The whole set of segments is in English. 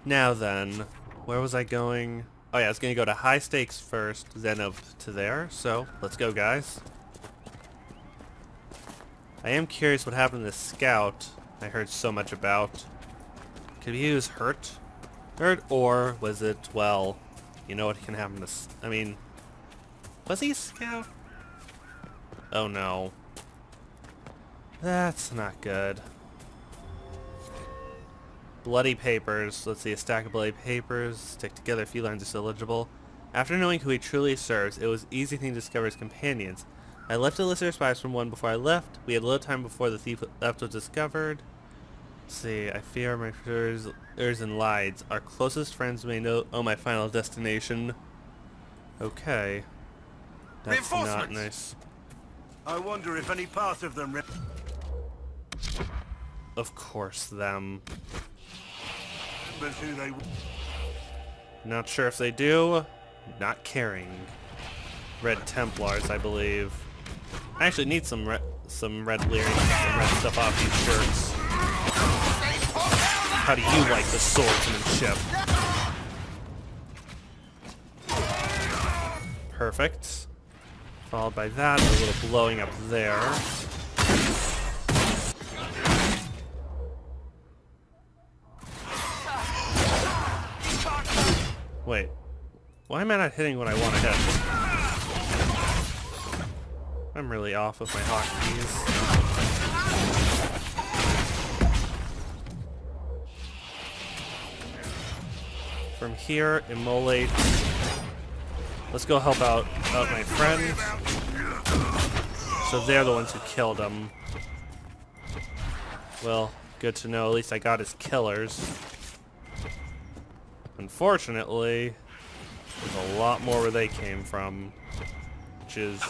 Now then, where was I going? Oh yeah, I was gonna go to high stakes first, then up to there. So let's go, guys. I am curious what happened to this scout I heard so much about. Could he was hurt? Or was it, well, you know what can happen to I mean, was he a scout? Oh no. That's not good. Bloody papers. Let's see, a stack of bloody papers. Stick together, a few lines are still legible. After knowing who he truly serves, it was easy thing to discover his companions. I left a list of spies from one before I left. We had little time before the thief theft was discovered. Let's see, I fear my fears and lies. Our closest friends may know my final destination. Okay. That's not nice. I wonder if any part of them... Of course, them. remembers who they... Not sure if they do. Not caring. Red Templars, I believe. I actually need some red lyrics, some red stuff off these shirts. How do you like the swordsmanship? Perfect. Followed by that, a little blowing up there. Wait. Why am I not hitting what I want to hit? I'm really off with my hotkeys. From here, immolate. Let's go help out my friend. So they're the ones who killed him. Well, good to know. At least I got his killers. Unfortunately, there's a lot more where they came from, which is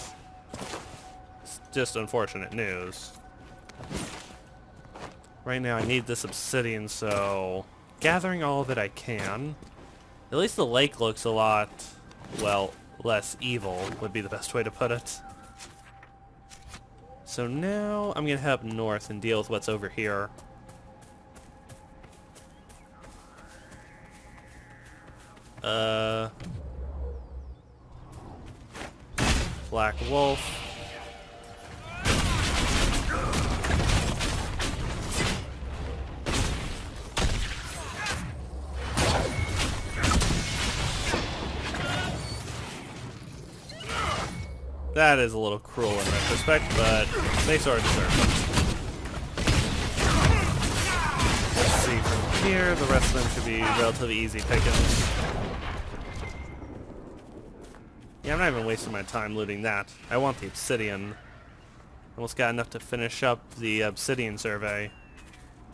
just unfortunate news. Right now I need this obsidian, so gathering all of it I can. At least the lake looks a lot, well, less evil would be the best way to put it. So now I'm gonna head up north and deal with what's over here. Black Wolf. That is a little cruel in retrospect, but they sort of deserve it. Let's see, from here, the rest of them should be relatively easy pickings. Yeah, I'm not even wasting my time looting that. I want the obsidian. Almost got enough to finish up the obsidian survey,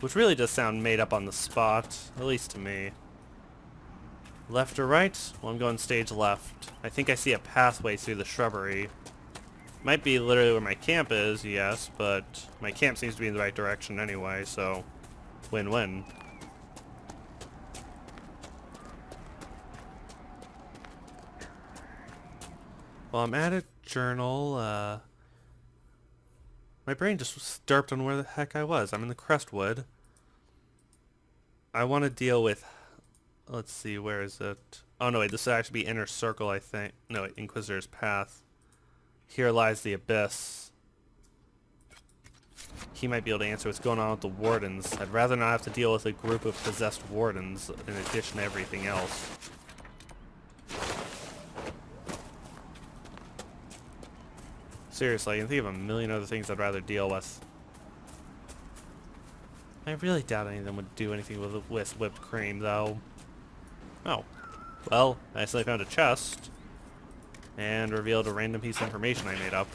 which really does sound made up on the spot, at least to me. Left or right? Well, I'm going stage left. I think I see a pathway through the shrubbery. Might be literally where my camp is, yes, but my camp seems to be in the right direction anyway, so win-win. Well, I'm at a journal. My brain just was derped on where the heck I was. I'm in the Crestwood. I want to deal with... Let's see, where is it? Oh, no, wait, this would actually be Inner Circle, I think. No, wait, Inquisitor's Path. Here lies the Abyss. He might be able to answer what's going on with the Wardens. I'd rather not have to deal with a group of possessed Wardens in addition to everything else. Seriously, I can think of a million other things I'd rather deal with. I really doubt any of them would do anything with whipped cream, though. Oh. Well, I accidentally found a chest. And revealed a random piece of information I made up.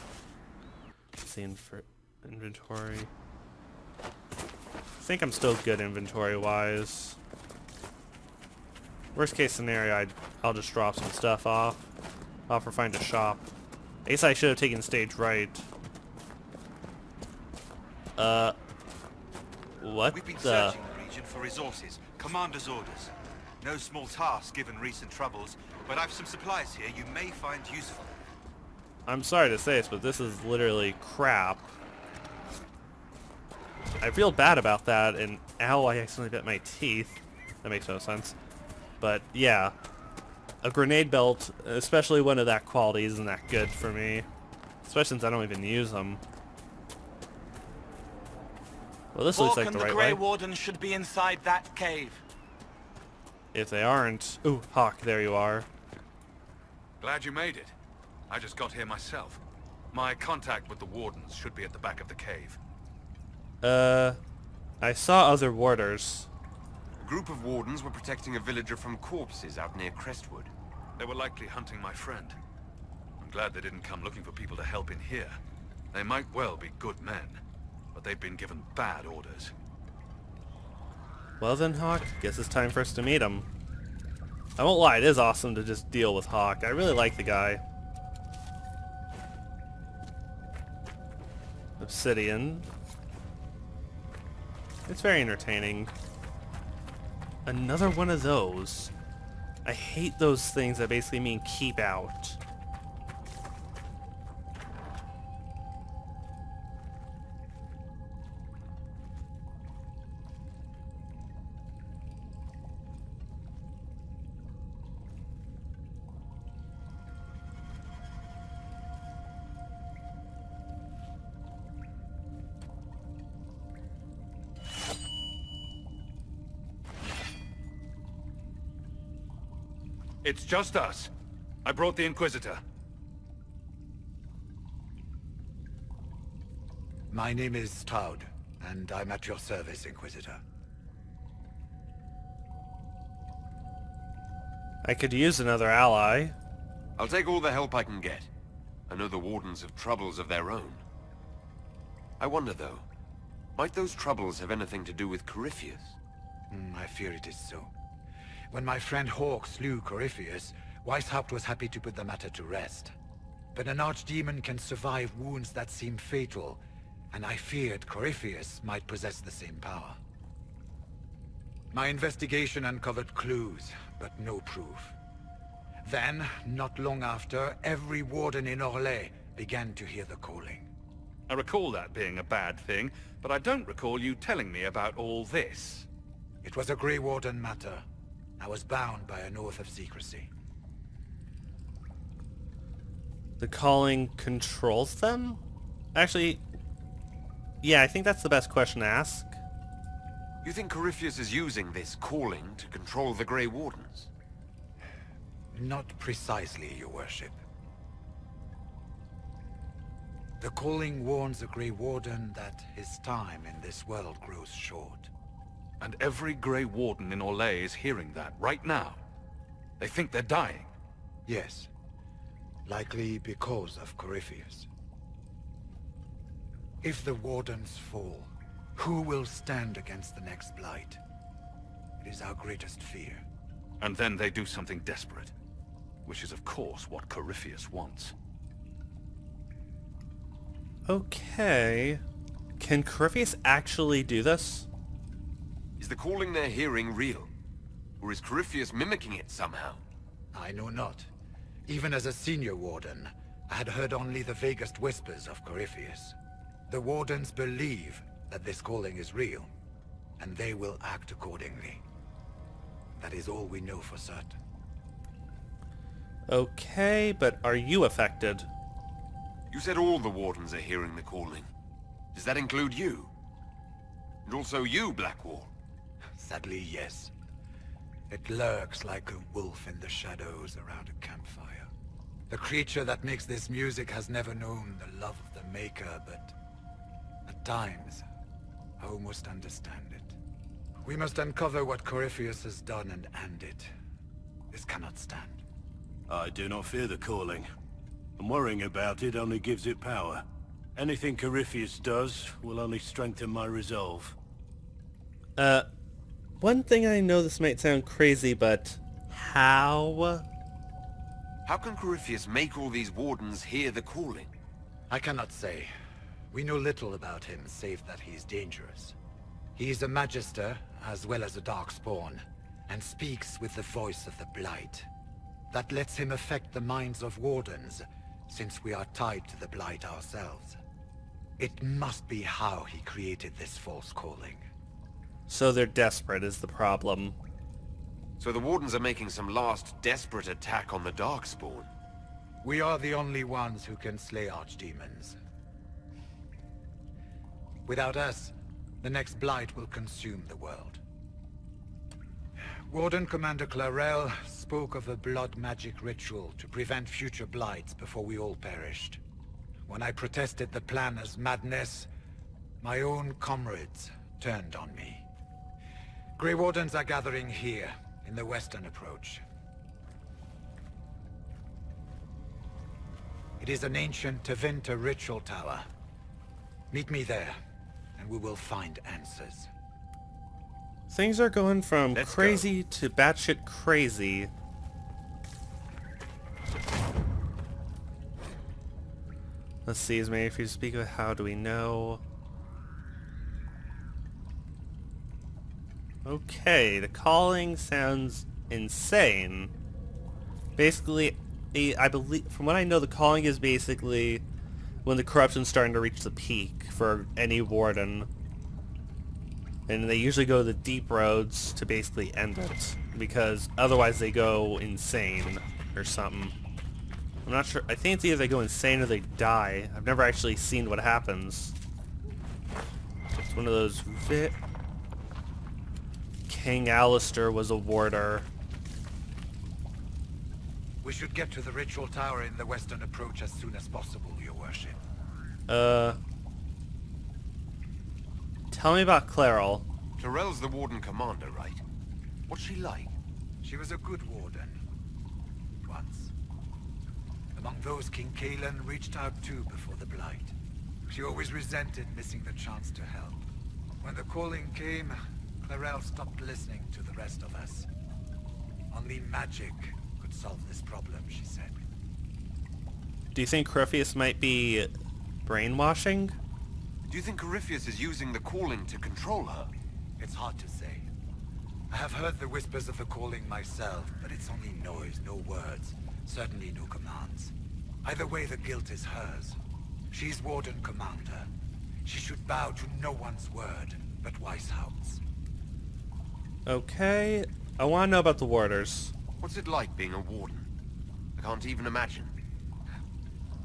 Let's see, inventory. I think I'm still good inventory-wise. Worst case scenario, I'll just drop some stuff off. Or find a shop. I guess I should have taken stage right. What We've been the... searching the region for resources. Commander's orders. No small task given recent troubles, but I've some supplies here you may find useful. I'm sorry to say this, but this is literally crap. I feel bad about that, and ow, I accidentally bit my teeth. That makes no sense. But yeah, a grenade belt, especially one of that quality, isn't that good for me. Especially since I don't even use them. Well, this looks like the right the Grey way. Wardens should be inside that cave. If they aren't... Ooh, Hawk, there you are. Glad you made it. I just got here myself. My contact with the Wardens should be at the back of the cave. I saw other warders. A group of wardens were protecting a villager from corpses out near Crestwood. They were likely hunting my friend. I'm glad they didn't come looking for people to help in here. They might well be good men, but they've been given bad orders. Well then, Hawk, guess it's time for us to meet him. I won't lie, it is awesome to just deal with Hawk. I really like the guy. Obsidian. It's very entertaining. Another one of those. I hate those things that basically mean keep out. It's just us. I brought the Inquisitor. My name is Stroud, and I'm at your service, Inquisitor. I could use another ally. I'll take all the help I can get. I know the Wardens have troubles of their own. I wonder, though, might those troubles have anything to do with Corypheus? I fear it is so. When my friend Hawk slew Corypheus, Weishaupt was happy to put the matter to rest. But an archdemon can survive wounds that seem fatal, and I feared Corypheus might possess the same power. My investigation uncovered clues, but no proof. Then, not long after, every warden in Orlais began to hear the calling. I recall that being a bad thing, but I don't recall you telling me about all this. It was a Grey Warden matter. I was bound by an oath of secrecy. The calling controls them? Actually, yeah, I think that's the best question to ask. You think Corypheus is using this calling to control the Grey Wardens? Not precisely, your worship. The calling warns the Grey Warden that his time in this world grows short. And every Grey Warden in Orlais is hearing that right now. They think they're dying. Yes. Likely because of Corypheus. If the Wardens fall, who will stand against the next Blight? It is our greatest fear. And then they do something desperate. Which is, of course, what Corypheus wants. Okay. Can Corypheus actually do this? Is the calling they're hearing real? Or is Corypheus mimicking it somehow? I know not. Even as a senior warden, I had heard only the vaguest whispers of Corypheus. The Wardens believe that this calling is real, and they will act accordingly. That is all we know for certain. Okay, but are you affected? You said all the Wardens are hearing the calling. Does that include you? And also you, Blackwall? Sadly, yes. It lurks like a wolf in the shadows around a campfire. The creature that makes this music has never known the love of the Maker, but at times, I almost understand it. We must uncover what Corypheus has done and end it. This cannot stand. I do not fear the calling. And worrying about it only gives it power. Anything Corypheus does will only strengthen my resolve. One thing I know this might sound crazy, but how? How can Corypheus make all these Wardens hear the calling? I cannot say. We know little about him, save that he is dangerous. He is a Magister, as well as a Darkspawn, and speaks with the voice of the Blight. That lets him affect the minds of Wardens, since we are tied to the Blight ourselves. It must be how he created this false calling. So they're desperate is the problem. So the Wardens are making some last desperate attack on the Darkspawn. We are the only ones who can slay archdemons. Without us, the next blight will consume the world. Warden Commander Clarel spoke of a blood magic ritual to prevent future blights before we all perished. When I protested the plan as madness, my own comrades turned on me. Grey Wardens are gathering here, in the western approach. It is an ancient Tevinter ritual tower. Meet me there, and we will find answers. Things are going from Let's crazy to batshit crazy. Let's see, as many if you speak of how do we know? Okay, the calling sounds insane. Basically, I believe, from what I know, the calling is basically when the corruption's starting to reach the peak for any warden. And they usually go the deep roads to basically end it, because otherwise they go insane or something. I'm not sure. I think it's either they go insane or they die. I've never actually seen what happens. It's one of those King Alistair was a warder. We should get to the ritual tower in the western approach as soon as possible, Your Worship. Tell me about Clarel. Clarel's the Warden Commander, right? What's she like? She was a good warden. Once. Among those King Kalen reached out to before the Blight. She always resented missing the chance to help. When the calling came, Clarel stopped listening to the rest of us. Only magic could solve this problem, she said. Do you think Corypheus might be brainwashing? Do you think Corypheus is using the calling to control her? It's hard to say. I have heard the whispers of the calling myself, but it's only noise, no words. Certainly no commands. Either way, the guilt is hers. She's Warden Commander. She should bow to no one's word, but Weishaupt's. Okay, I want to know about the warders. What's it like being a Warden? I can't even imagine.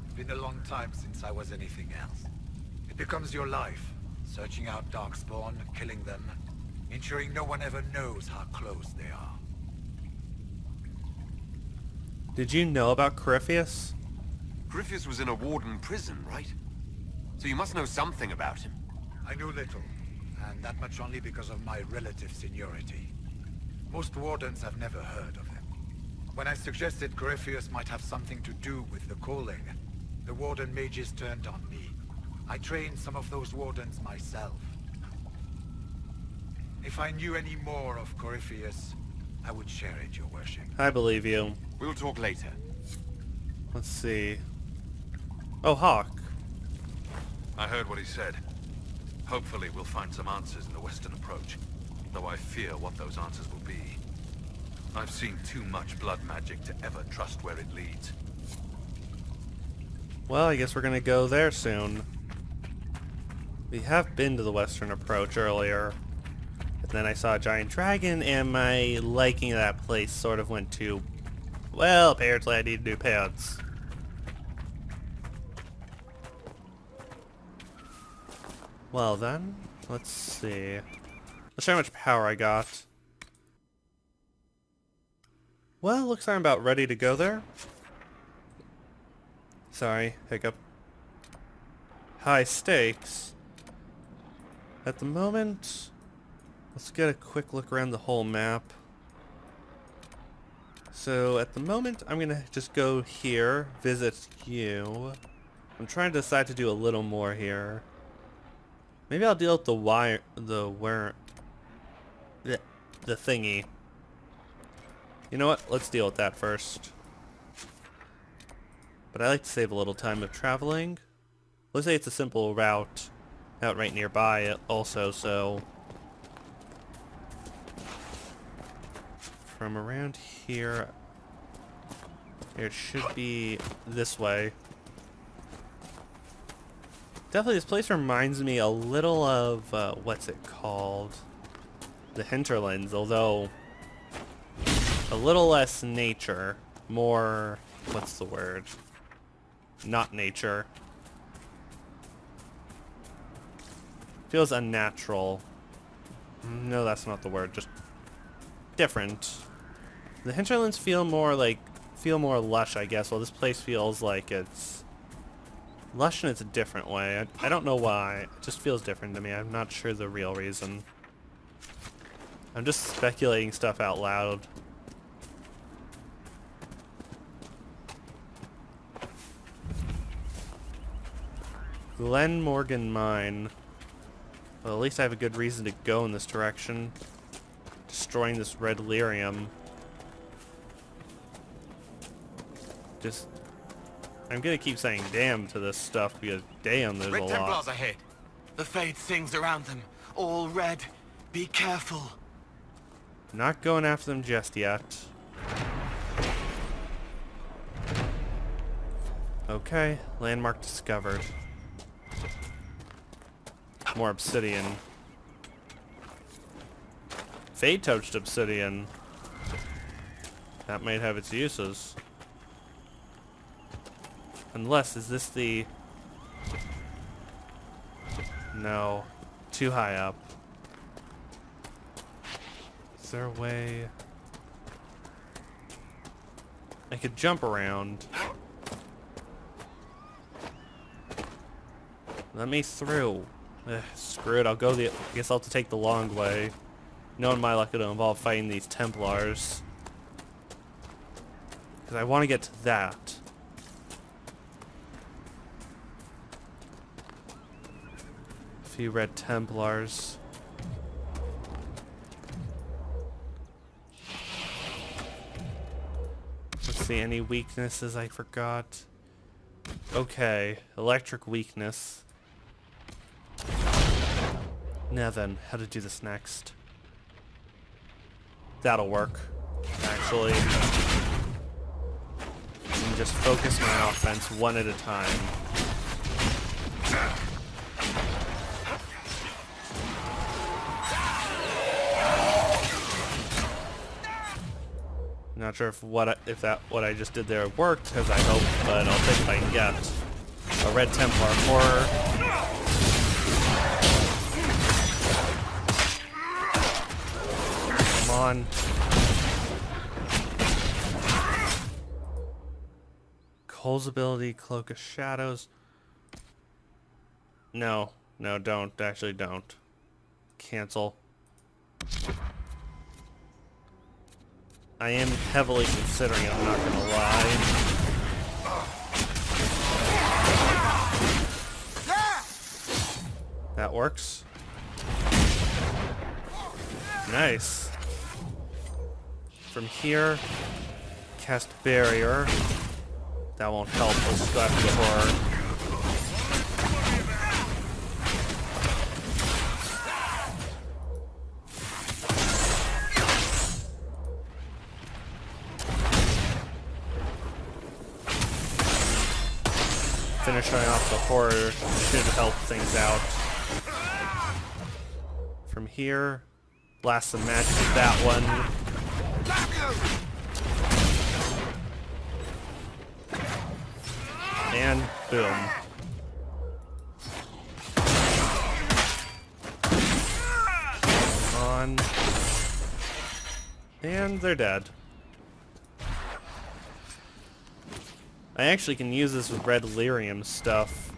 It's been a long time since I was anything else. It becomes your life, searching out Darkspawn, killing them, ensuring no one ever knows how close they are. Did you know about Corypheus? Corypheus was in a Warden prison, right? So you must know something about him. I knew little, and that much only because of my relative seniority. Most Wardens have never heard of him. When I suggested Corypheus might have something to do with the calling, the Warden mages turned on me. I trained some of those Wardens myself. If I knew any more of Corypheus, I would share it, Your Worship. I believe you. We'll talk later. Let's see. Oh, Hawk. I heard what he said. Hopefully we'll find some answers in the western approach, though I fear what those answers will be. I've seen too much blood magic to ever trust where it leads. Well, I guess we're gonna go there soon. We have been to the western approach earlier. And then I saw a giant dragon, and my liking of that place sort of went to, well, apparently I need new pants. Well then, let's see. Let's see how much power I got. Well, looks like I'm about ready to go there. Sorry, hiccup. High stakes. At the moment, let's get a quick look around the whole map. So at the moment, I'm gonna just go here, visit you. I'm trying to decide to do a little more here. Maybe I'll deal with the thingy. You know what? Let's deal with that first. But I like to save a little time of traveling. Let's say it's a simple route out right nearby also, so from around here, it should be this way. Definitely this place reminds me a little of, what's it called? The Hinterlands, although a little less nature, more, what's the word? Not nature. Feels unnatural. No, that's not the word, just different. The hinterlands feel more lush, I guess, while this place feels like it's lush in a different way. I don't know why. It just feels different to me. I'm not sure the real reason. I'm just speculating stuff out loud. Glen Morgan Mine. Well, at least I have a good reason to go in this direction. Destroying this red lyrium. I'm gonna keep saying damn to this stuff because damn, there's Red a Templars lot. ahead. The Fade sings around them. All red. Be careful. Not going after them just yet. Okay, landmark discovered. More obsidian. Fade-touched obsidian. That might have its uses. Unless, is this the... No. Too high up. Is there a way... I could jump around. Let me through. Screw it, I guess I'll have to take the long way. Knowing my luck, it'll involve fighting these Templars. Because I want to get to that. A few red Templars. Let's see, any weaknesses I forgot? Okay, electric weakness. Now then, how to do this next. That'll work, actually. And just focus my offense one at a time. Not sure if what I just did there worked, as I hope, but I'll take what I can get. A red Templar horror. Come on. Cole's ability, Cloak of Shadows. No, don't. Actually, don't. Cancel. I am heavily considering it, I'm not gonna lie. That works. Nice. From here, cast barrier. That won't help. Let's just go after the horror. Finishing off the horror should help things out. From here, blast some magic with that one. And boom. Come on. And they're dead. I actually can use this with red lyrium stuff.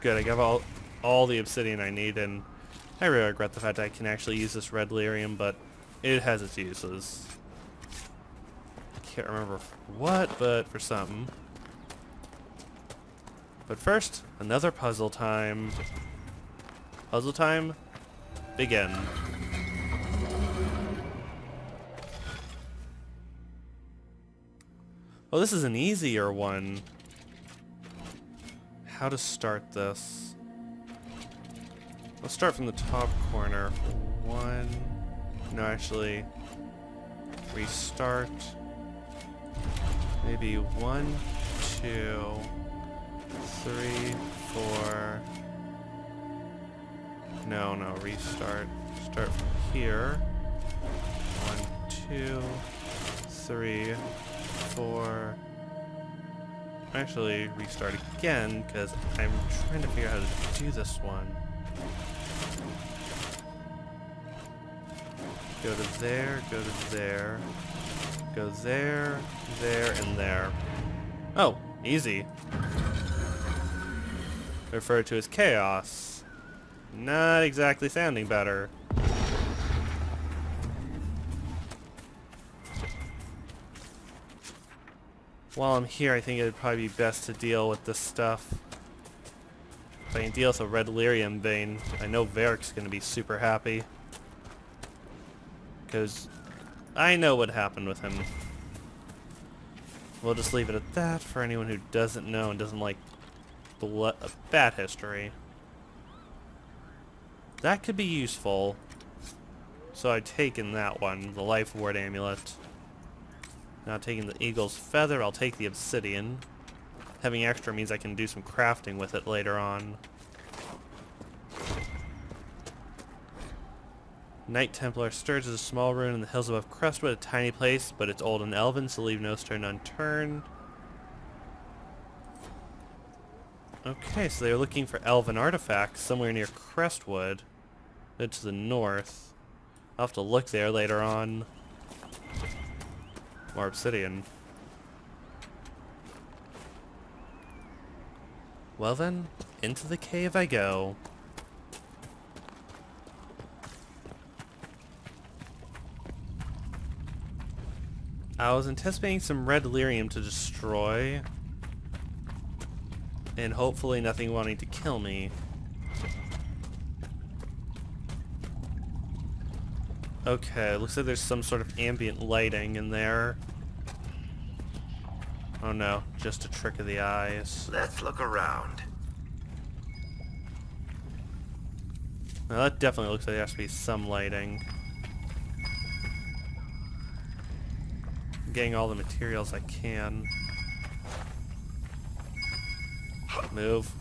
Good, I got all the obsidian I need, and I really regret the fact that I can actually use this red lyrium, but it has its uses. Can't remember for what, but for something. But first, another puzzle time. Puzzle time, begin. Oh, this is an easier one. How to start this? Let's start from the top corner. One. No, actually. Restart. Maybe 1, 2, 3, 4. No, restart. Start from here. 2, 3, 4. Actually, restart again, because I'm trying to figure out how to do this one. Go to there, go to there, go there, there, and there. Oh, easy. Referred to as chaos. Not exactly sounding better. While I'm here, I think it'd probably be best to deal with this stuff. If I can deal with a red lyrium vein, I know Varric's gonna be super happy. Because I know what happened with him. We'll just leave it at that for anyone who doesn't know and doesn't like bad history. That could be useful. So I've taken that one, the Life Ward Amulet. Now taking the Eagle's Feather, I'll take the Obsidian. Having extra means I can do some crafting with it later on. Knight Templar stirs is a small ruin in the hills above Crestwood, a tiny place, but it's old and elven, so leave no stone unturned. Okay, so they're looking for elven artifacts somewhere near Crestwood. To the north. I'll have to look there later on. More obsidian. Well then, into the cave I go. I was anticipating some red lyrium to destroy. And hopefully nothing wanting to kill me. Okay, looks like there's some sort of ambient lighting in there. Oh no, just a trick of the eyes. Let's look around. Now that definitely looks like there has to be some lighting. I'm getting all the materials I can. Move.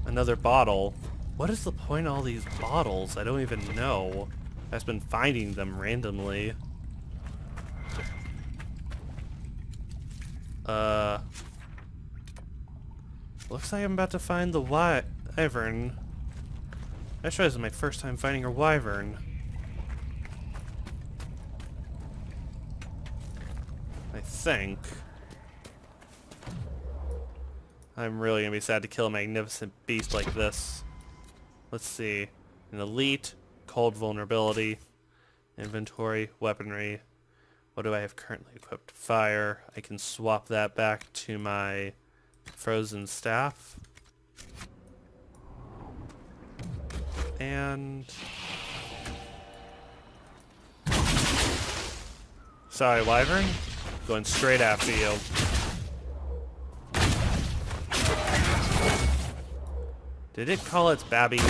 Another bottle. What is the point of all these bottles? I don't even know. I've just been finding them randomly. Looks like I'm about to find the wyvern. I sure this is my first time finding a wyvern. I think. I'm really gonna be sad to kill a magnificent beast like this. Let's see. An elite, cold vulnerability, inventory, weaponry. What do I have currently equipped? Fire. I can swap that back to my frozen staff. And... sorry, wyvern. Going straight after you. Did it call its babbies?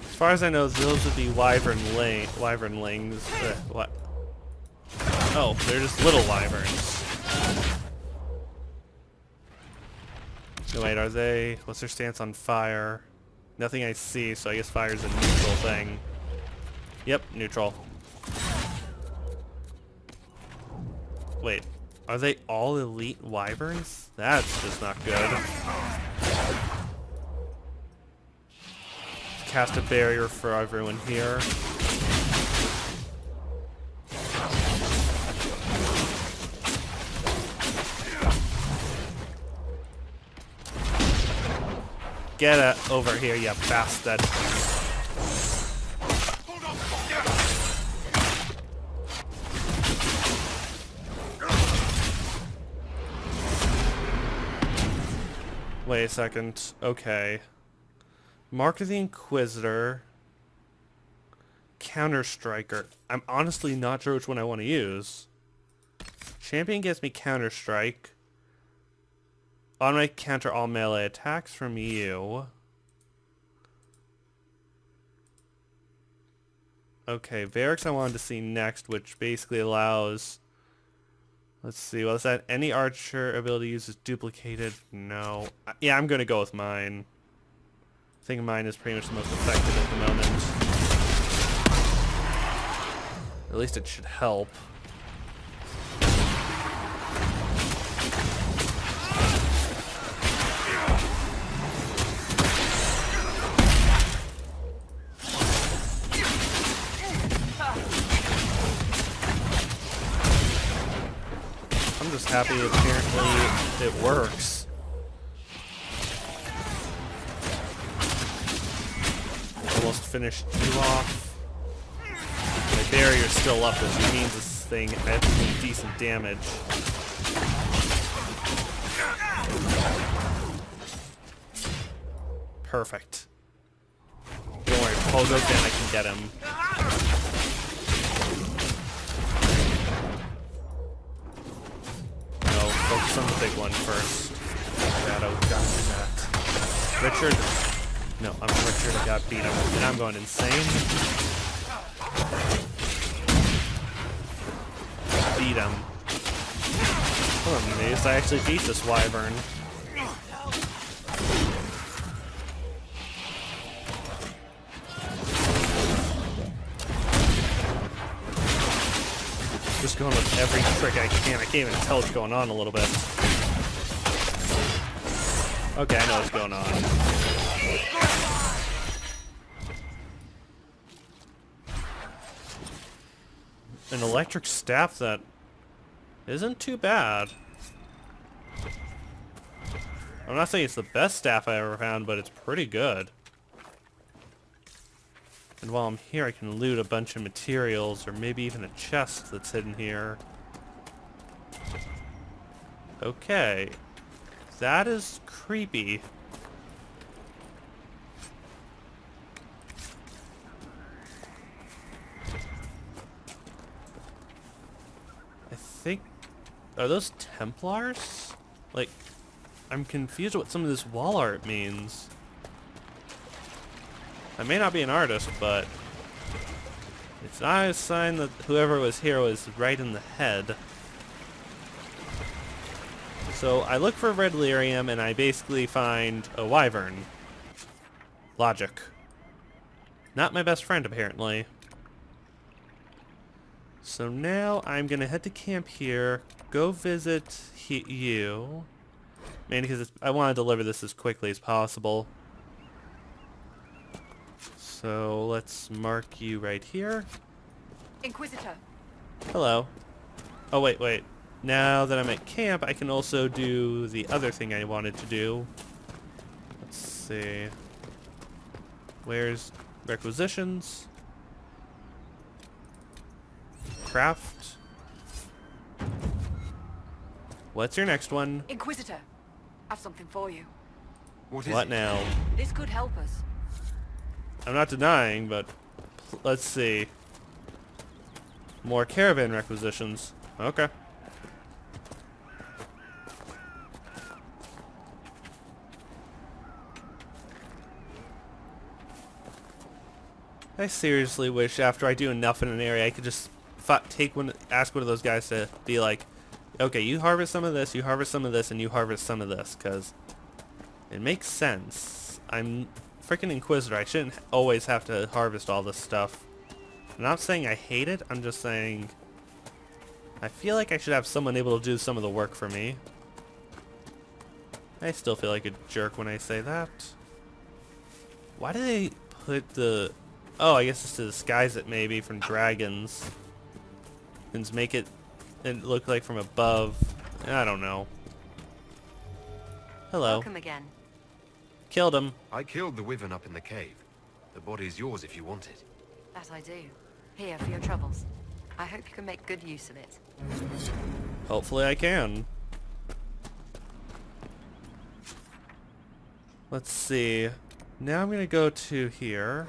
As far as I know, those would be wyvernlings. What? Oh, they're just little wyverns. No, wait, are they... what's their stance on fire? Nothing I see, so I guess fire's a neutral thing. Yep, neutral. Wait, are they all elite wyverns? That's just not good. Cast a barrier for everyone here. Get it over here, you bastard. Wait a second. Okay. Mark of the Inquisitor. Counter-Striker. I'm honestly not sure which one I want to use. Champion gives me Counter-Strike. Automatic counter all melee attacks from you. Okay, Varix I wanted to see next, which basically allows... Let's see, what's that? Any archer ability uses duplicated? No. Yeah, I'm going to go with mine. I think mine is pretty much the most effective at the moment. At least it should help. I'm just happy apparently it works. Almost finished you off. My barrier's still up, which means this thing has some decent damage. Perfect. Don't worry, Pogo I can get him. No, focus on the big one first. Shadow got that. Richard. No, I'm Richard. I got beat him. And I'm going insane. Beat him. Oh, I'm amazed I actually beat this wyvern. Just going with every trick I can. I can't even tell what's going on a little bit. Okay, I know what's going on. An electric staff that isn't too bad. I'm not saying it's the best staff I ever found, but it's pretty good. And while I'm here, I can loot a bunch of materials, or maybe even a chest that's hidden here. Okay. That is creepy. I think... Are those Templars? Like, I'm confused what some of this wall art means. I may not be an artist, but it's not a sign that whoever was here was right in the head. So I look for red lyrium and I basically find a wyvern. Logic. Not my best friend, apparently. So now I'm gonna head to camp here, go visit you. Mainly because I want to deliver this as quickly as possible. So let's mark you right here. Inquisitor. Hello. Oh, wait. Now that I'm at camp, I can also do the other thing I wanted to do. Let's see. Where's requisitions? Craft. What's your next one? Inquisitor. I've something for you. What is What it? now? This could help us. I'm not denying, but let's see. More caravan requisitions. Okay. I seriously wish after I do enough in an area I could just ask one of those guys to be like, okay, you harvest some of this, you harvest some of this, and you harvest some of this, because it makes sense. I'm freaking Inquisitor. I shouldn't always have to harvest all this stuff. I'm not saying I hate it, I'm just saying I feel like I should have someone able to do some of the work for me. I still feel like a jerk when I say that. Why do they put the... Oh, I guess it's to disguise it maybe from dragons. And make it look like from above. I don't know. Hello. Welcome again. Killed him. I killed the wyvern up in the cave. The body's yours if you want it. That I do. Here for your troubles. I hope you can make good use of it. Hopefully I can. Let's see. Now I'm gonna go to here.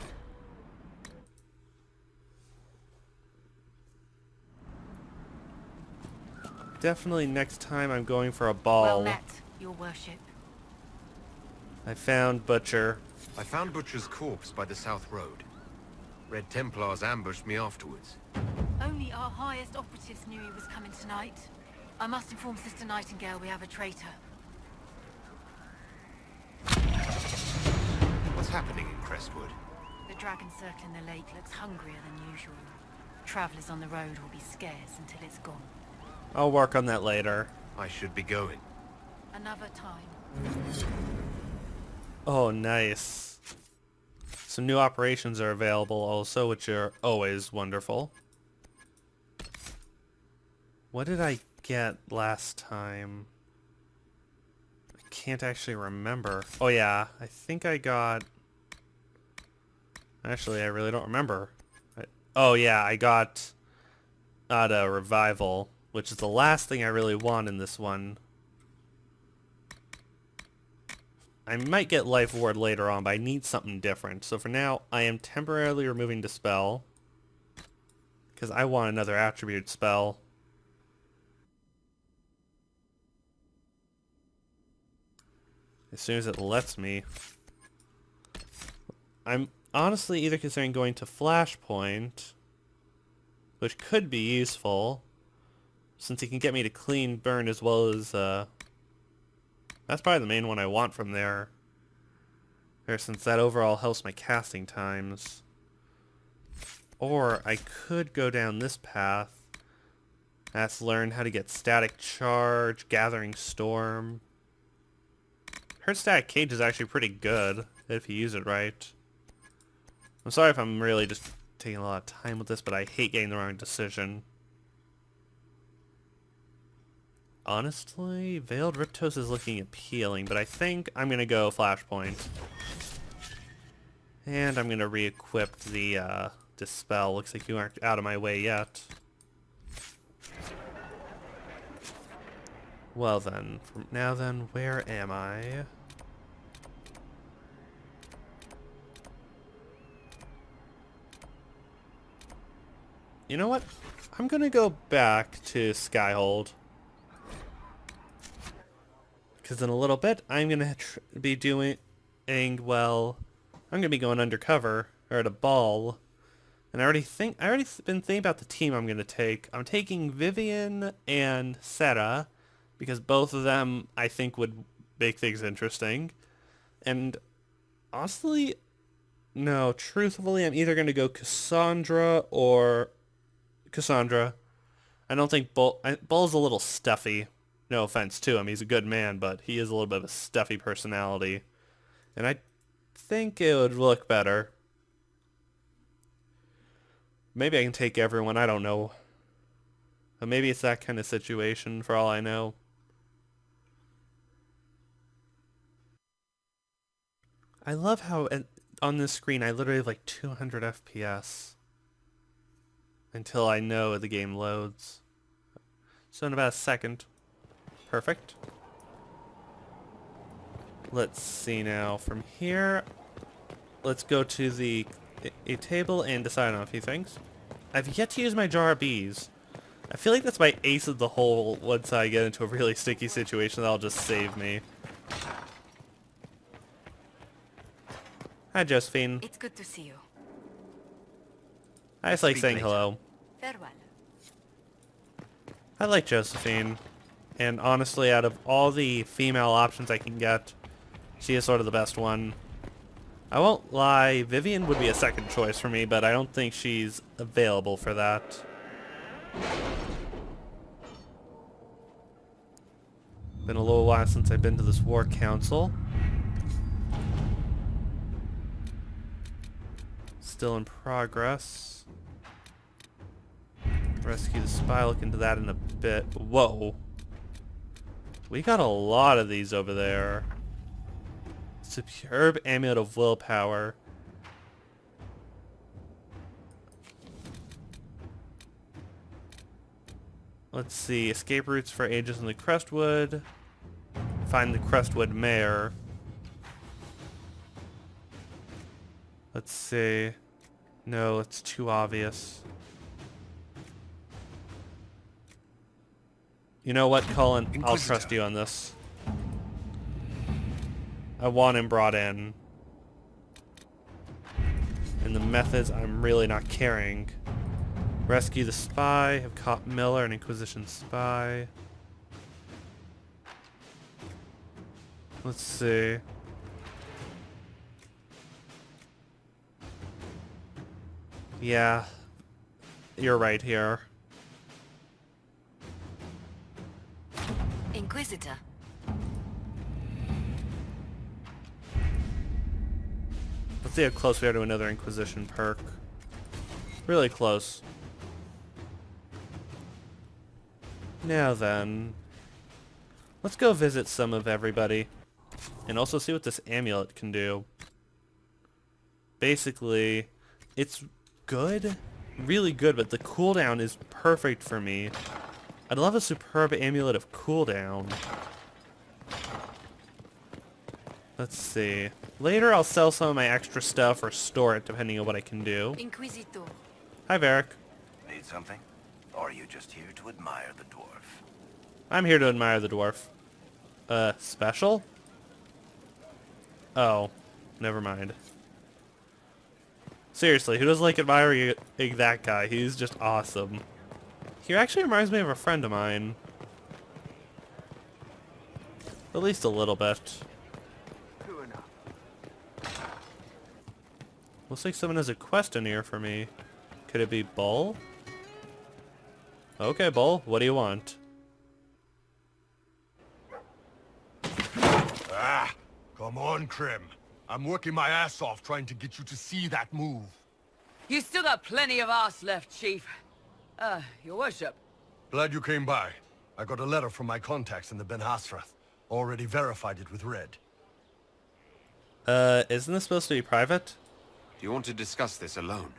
Definitely next time I'm going for a ball. Well met, your worship. I found Butcher. I found Butcher's corpse by the south road. Red Templars ambushed me afterwards. Only our highest operatives knew he was coming tonight. I must inform Sister Nightingale we have a traitor. What's happening in Crestwood? The dragon circling the lake looks hungrier than usual. Travelers on the road will be scarce until it's gone. I'll work on that later. I should be going. Another time. Oh, nice. Some new operations are available also, which are always wonderful. What did I get last time? I can't actually remember. Oh yeah, I think I got... Actually, I really don't remember. Oh yeah, I got a revival, which is the last thing I really want in this one. I might get Life Ward later on, but I need something different. So for now, I am temporarily removing Dispel, because I want another attribute spell. As soon as it lets me. I'm honestly either considering going to Flashpoint, which could be useful, since it can get me to clean burn as well as, that's probably the main one I want from there. Since that overall helps my casting times. Or I could go down this path. That's learn how to get Static Charge, Gathering Storm. Heard Static Cage is actually pretty good if you use it right. I'm sorry if I'm really just taking a lot of time with this, but I hate getting the wrong decision. Honestly, Veiled Riptos is looking appealing, but I think I'm going to go Flashpoint. And I'm going to re-equip the Dispel. Looks like you aren't out of my way yet. Well then, from now then, where am I? You know what? I'm going to go back to Skyhold. Because in a little bit, I'm going to be doing, well, I'm going to be going undercover, or at a ball. And I already been thinking about the team I'm going to take. I'm taking Vivian and Seta, because both of them, I think, would make things interesting. And honestly, no, truthfully, I'm either going to go Cassandra or Cassandra. I don't think Bull's a little stuffy. No offense to him, he's a good man, but he is a little bit of a stuffy personality. And I think it would look better. Maybe I can take everyone, I don't know. But maybe it's that kind of situation for all I know. I love how on this screen I literally have like 200 FPS. Until I know the game loads. So in about a second. Perfect. Let's see now. From here, let's go to a table and decide on a few things. I've yet to use my jar of bees. I feel like that's my ace of the hole once I get into a really sticky situation that'll just save me. Hi, Josephine. It's good to see you. I just like Speak saying later. hello. Farewell. I like Josephine. And honestly, out of all the female options I can get, she is sort of the best one. I won't lie, Vivian would be a second choice for me, but I don't think she's available for that. Been a little while since I've been to this war council. Still in progress. Rescue the spy, look into that in a bit. Whoa. We got a lot of these over there. Superb Amulet of Willpower. Let's see. Escape routes for ages in the Crestwood. Find the Crestwood Mayor. Let's see. No, it's too obvious. You know what, Colin? I'll trust you on this. I want him brought in. In the methods I'm really not caring. Rescue the spy, have caught Miller, an Inquisition spy. Let's see. Yeah, you're right here. Inquisitor. Let's see how close we are to another Inquisition perk. Really close. Now then, let's go visit some of everybody and also see what this amulet can do. Basically, it's good, really good, but the cooldown is perfect for me. I'd love a superb amulet of cooldown. Let's see. Later I'll sell some of my extra stuff or store it depending on what I can do. Inquisitor. Hi, Varric. Need something? Or are you just here to admire the dwarf? I'm here to admire the dwarf. Special? Oh, never mind. Seriously, who doesn't like admiring that guy? He's just awesome. He actually reminds me of a friend of mine. At least a little bit. Looks like someone has a quest in here for me. Could it be Bull? Okay, Bull, what do you want? Ah, come on, Krim. I'm working my ass off trying to get you to see that move. You still got plenty of arse left, Chief. Your worship. Glad you came by. I got a letter from my contacts in the Ben Hasrath. Already verified it with Red. Isn't this supposed to be private? Do you want to discuss this alone?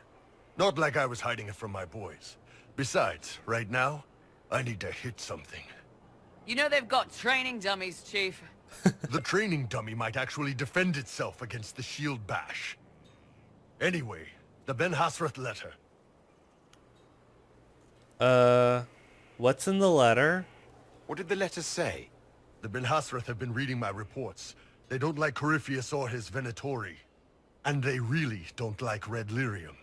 Not like I was hiding it from my boys. Besides, right now, I need to hit something. You know they've got training dummies, Chief. The training dummy might actually defend itself against the shield bash. Anyway, the Ben Hasrath letter. What's in the letter? What did the letter say? The Ben Hasrath have been reading my reports. They don't like Corypheus or his Venatori. And they really don't like Red Lyrium.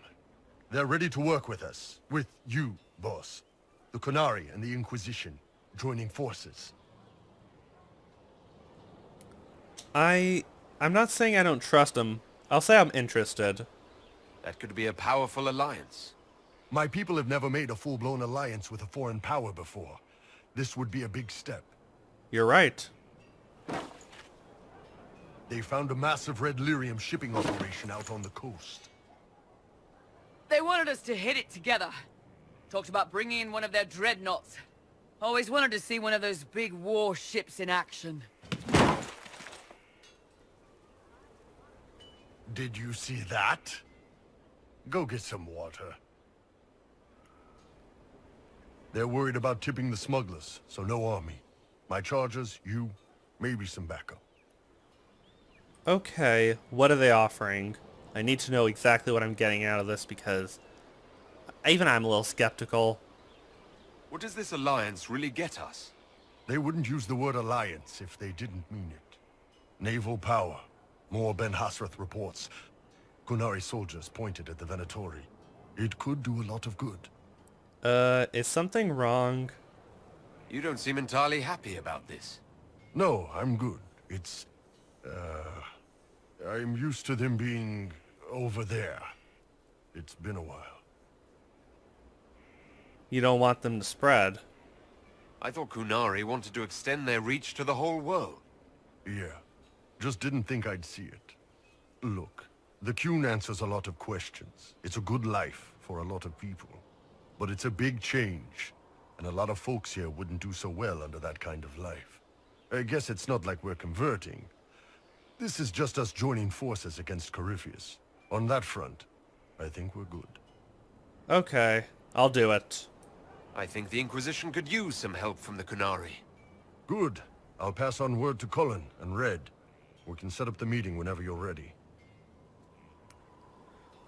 They're ready to work with us. With you, boss. The Qunari and the Inquisition, joining forces. I'm not saying I don't trust them. I'll say I'm interested. That could be a powerful alliance. My people have never made a full-blown alliance with a foreign power before. This would be a big step. You're right. They found a massive Red Lyrium shipping operation out on the coast. They wanted us to hit it together. Talked about bringing in one of their dreadnoughts. Always wanted to see one of those big warships in action. Did you see that? Go get some water. They're worried about tipping the smugglers, so no army. My chargers, you, maybe some backup. Okay, what are they offering? I need to know exactly what I'm getting out of this because even I'm a little skeptical. What does this alliance really get us? They wouldn't use the word alliance if they didn't mean it. Naval power. More Ben Hasrath reports. Qunari soldiers pointed at the Venatori. It could do a lot of good. Is something wrong? You don't seem entirely happy about this. No, I'm good. It's... I'm used to them being over there. It's been a while. You don't want them to spread. I thought Qunari wanted to extend their reach to the whole world. Yeah. Just didn't think I'd see it. Look, the Qun answers a lot of questions. It's a good life for a lot of people. But it's a big change, and a lot of folks here wouldn't do so well under that kind of life. I guess it's not like we're converting. This is just us joining forces against Corypheus. On that front, I think we're good. Okay, I'll do it. I think the Inquisition could use some help from the Qunari. Good. I'll pass on word to Cullen and Red. We can set up the meeting whenever you're ready.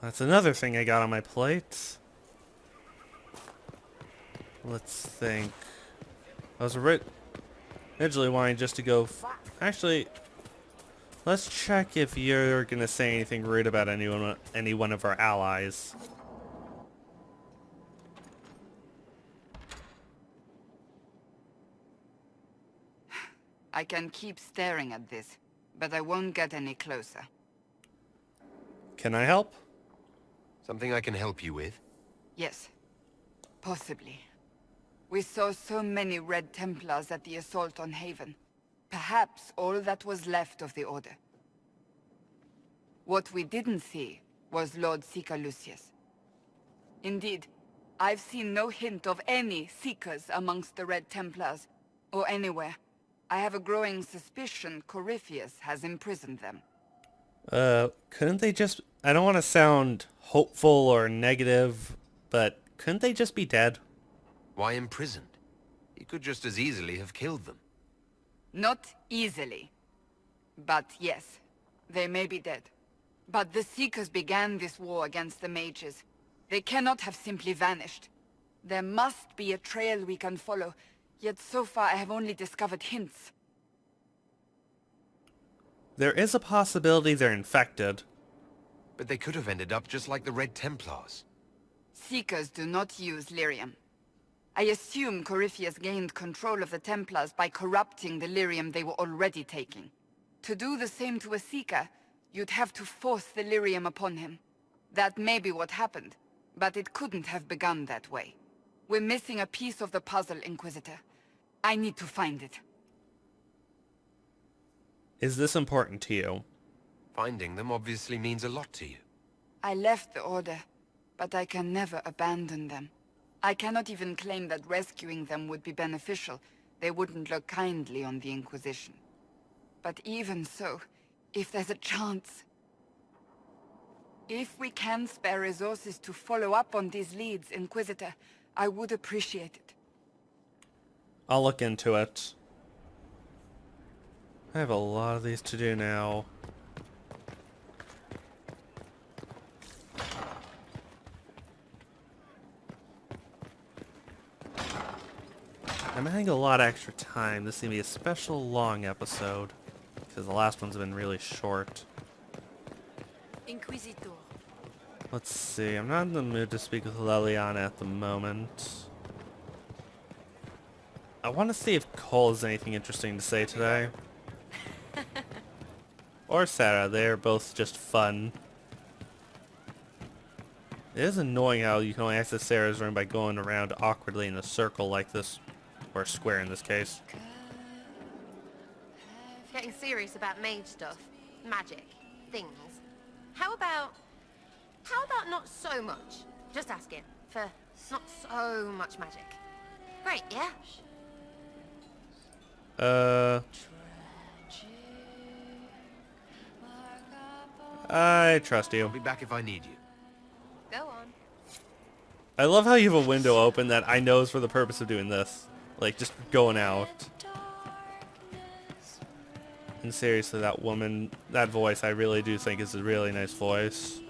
That's another thing I got on my plate. Let's think. I was originally wanting just to go... Actually, Let's check if you're gonna say anything rude about any one of our allies. I can keep staring at this, but I won't get any closer. Can I help? Something I can help you with? Yes. Possibly. We saw so many Red Templars at the assault on Haven. Perhaps all that was left of the Order. What we didn't see was Lord Seeker Lucius. Indeed, I've seen no hint of any Seekers amongst the Red Templars, or anywhere. I have a growing suspicion Corypheus has imprisoned them. Couldn't they just... I don't want to sound hopeful or negative, but couldn't they just be dead? Why imprisoned? He could just as easily have killed them. Not easily. But yes, they may be dead. But the Seekers began this war against the mages. They cannot have simply vanished. There must be a trail we can follow, yet so far I have only discovered hints. There is a possibility they're infected. But they could have ended up just like the Red Templars. Seekers do not use lyrium. I assume Corypheus gained control of the Templars by corrupting the lyrium they were already taking. To do the same to a Seeker, you'd have to force the lyrium upon him. That may be what happened, but it couldn't have begun that way. We're missing a piece of the puzzle, Inquisitor. I need to find it. Is this important to you? Finding them obviously means a lot to you. I left the Order, but I can never abandon them. I cannot even claim that rescuing them would be beneficial. They wouldn't look kindly on the Inquisition. But even so, if there's a chance... If we can spare resources to follow up on these leads, Inquisitor, I would appreciate it. I'll look into it. I have a lot of these to do now. I'm having a lot of extra time. This is going to be a special long episode, because the last one's been really short. Inquisitor. Let's see, I'm not in the mood to speak with Leliana at the moment. I want to see if Cole has anything interesting to say today. Or Sarah, they're both just fun. It is annoying how you can only access Sarah's room by going around awkwardly in a circle like this. Or a square in this case. Getting serious about mage stuff, magic, things. How about not so much? Just asking for not so much magic. Great, yeah? I trust you. I'll be back if I need you. Go on. I love how you have a window open that I know is for the purpose of doing this. Like, just going out. And seriously, that woman, that voice, I really do think is a really nice voice.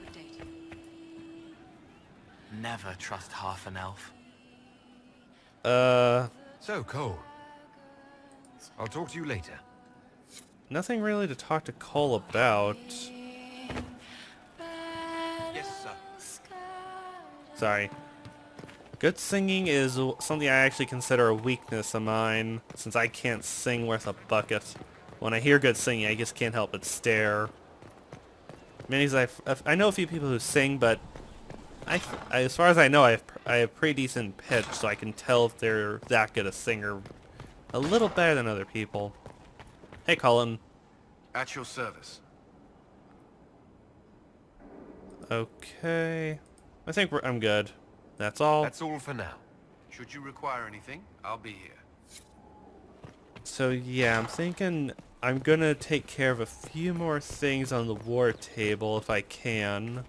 Never trust half an elf. So, Cole. I'll talk to you later. Nothing really to talk to Cole about. Yes, sir. Sorry. Good singing is something I actually consider a weakness of mine, since I can't sing worth a bucket. When I hear good singing, I just can't help but stare. I know a few people who sing, but as far as I know, I have pretty decent pitch, so I can tell if they're that good a singer. A little better than other people. Hey, Colin. At your service. Okay. I think I'm good. That's all. That's all for now. Should you require anything, I'll be here. So yeah, I'm thinking I'm gonna take care of a few more things on the war table if I can.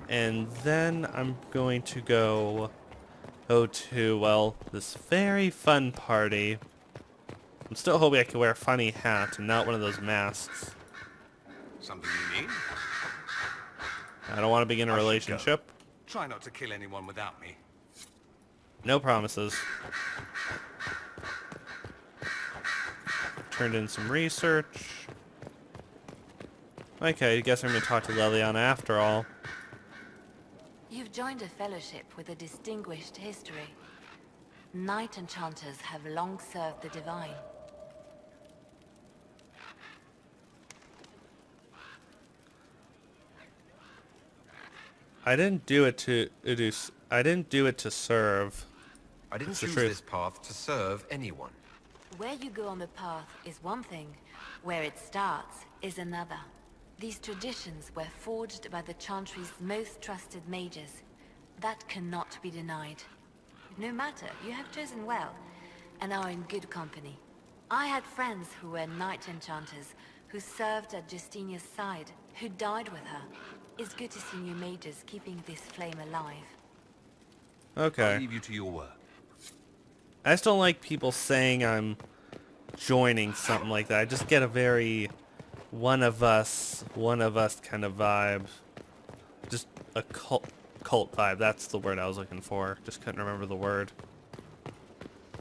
And then I'm going to go to, well, this very fun party. I'm still hoping I can wear a funny hat and not one of those masks. Something you need? I don't want to begin a relationship. Try not to kill anyone without me. No promises. Turned in some research. Okay, I guess I'm gonna talk to Leliana after all. You've joined a fellowship with a distinguished history. Knight enchanters have long served the divine. I didn't do it to I didn't do it to serve. I didn't It's the choose truth. this path to serve anyone. Where you go on the path is one thing. Where it starts is another. These traditions were forged by the Chantry's most trusted mages. That cannot be denied. No matter, you have chosen well, and are in good company. I had friends who were knight enchanters, who served at Justinia's side, who died with her. It's good to see new mages keeping this flame alive. Okay. I'll leave you to your work. I just don't like people saying I'm joining something like that. I just get a very one of us kind of vibe. Just a cult vibe. That's the word I was looking for. Just couldn't remember the word.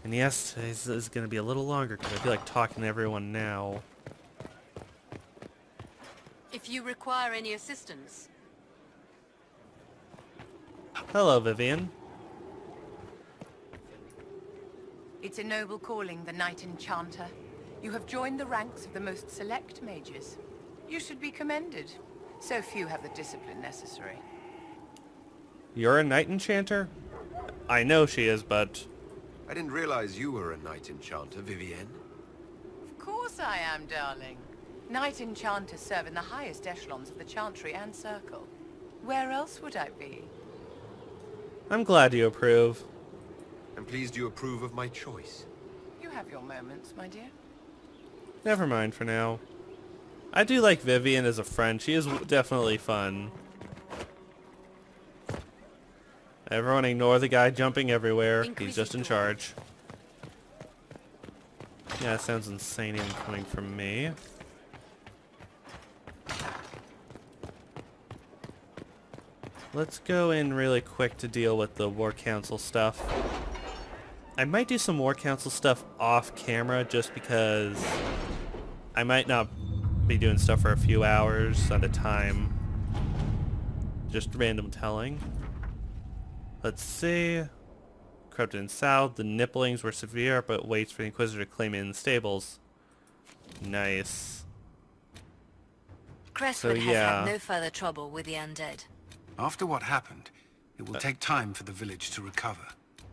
And yes, this is going to be a little longer because I feel like talking to everyone now. If you require any assistance. Hello, Vivian. It's a noble calling, the Knight Enchanter. You have joined the ranks of the most select mages. You should be commended. So few have the discipline necessary. You're a knight enchanter? I know she is, but... I didn't realize you were a knight enchanter, Vivienne. Of course I am, darling. Knight Enchanters serve in the highest echelons of the Chantry and Circle. Where else would I be? I'm glad you approve. I'm pleased you approve of my choice. You have your moments, my dear. Never mind for now. I do like Vivian as a friend. She is definitely fun. Everyone ignore the guy jumping everywhere. He's just in charge. Yeah, that sounds insane even coming from me. Let's go in really quick to deal with the War Council stuff. I might do some War Council stuff off camera just because I might not be doing stuff for a few hours at a time. Just random telling. Let's see. Corrupted in South. The nipplings were severe, but waits for the Inquisitor to claim it in the stables. Nice. Crestwood has had no further trouble with the undead. After what happened, it will take time for the village to recover.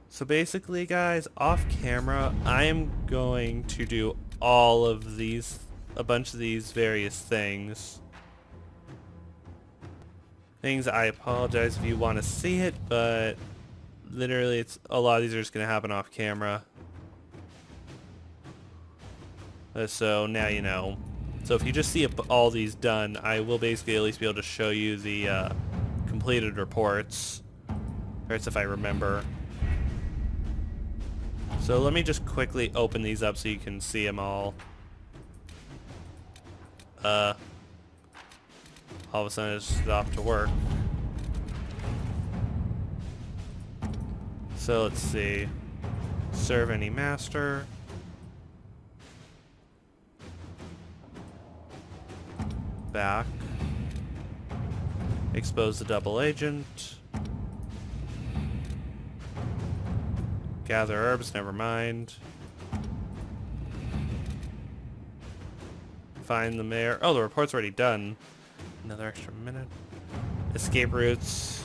So basically, guys, off camera, I am going to do all of these, a bunch of these various things. I apologize if you want to see it, but literally it's a lot of these are just going to happen off camera. So now you know. So if you just see all these done, I will basically at least be able to show you the completed reports. Or if I remember. So let me just quickly open these up so you can see them all. All of a sudden it stopped to work. So let's see. Serve any master. Back. Expose the double agent. Gather herbs, never mind. Find the mayor. Oh, the report's already done. Another extra minute. Escape routes.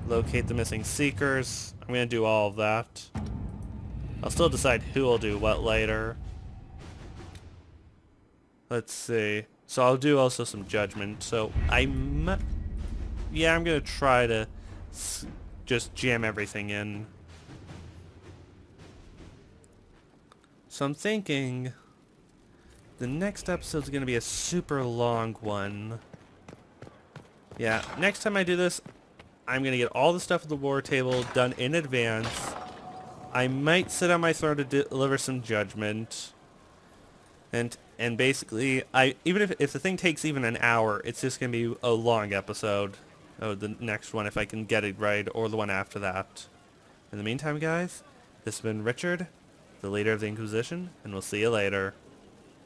Locate the missing seekers. I'm going to do all of that. I'll still decide who will do what later. Let's see. So I'll do also some judgment. So yeah, I'm going to try to just jam everything in. So I'm thinking the next episode's going to be a super long one. Yeah, next time I do this, I'm going to get all the stuff at the war table done in advance. I might sit on my throne to deliver some judgment. And basically, even if the thing takes even an hour, it's just going to be a long episode. Oh, the next one, if I can get it right, or the one after that. In the meantime, guys, this has been Richard. the leader of the Inquisition, and we'll see you later.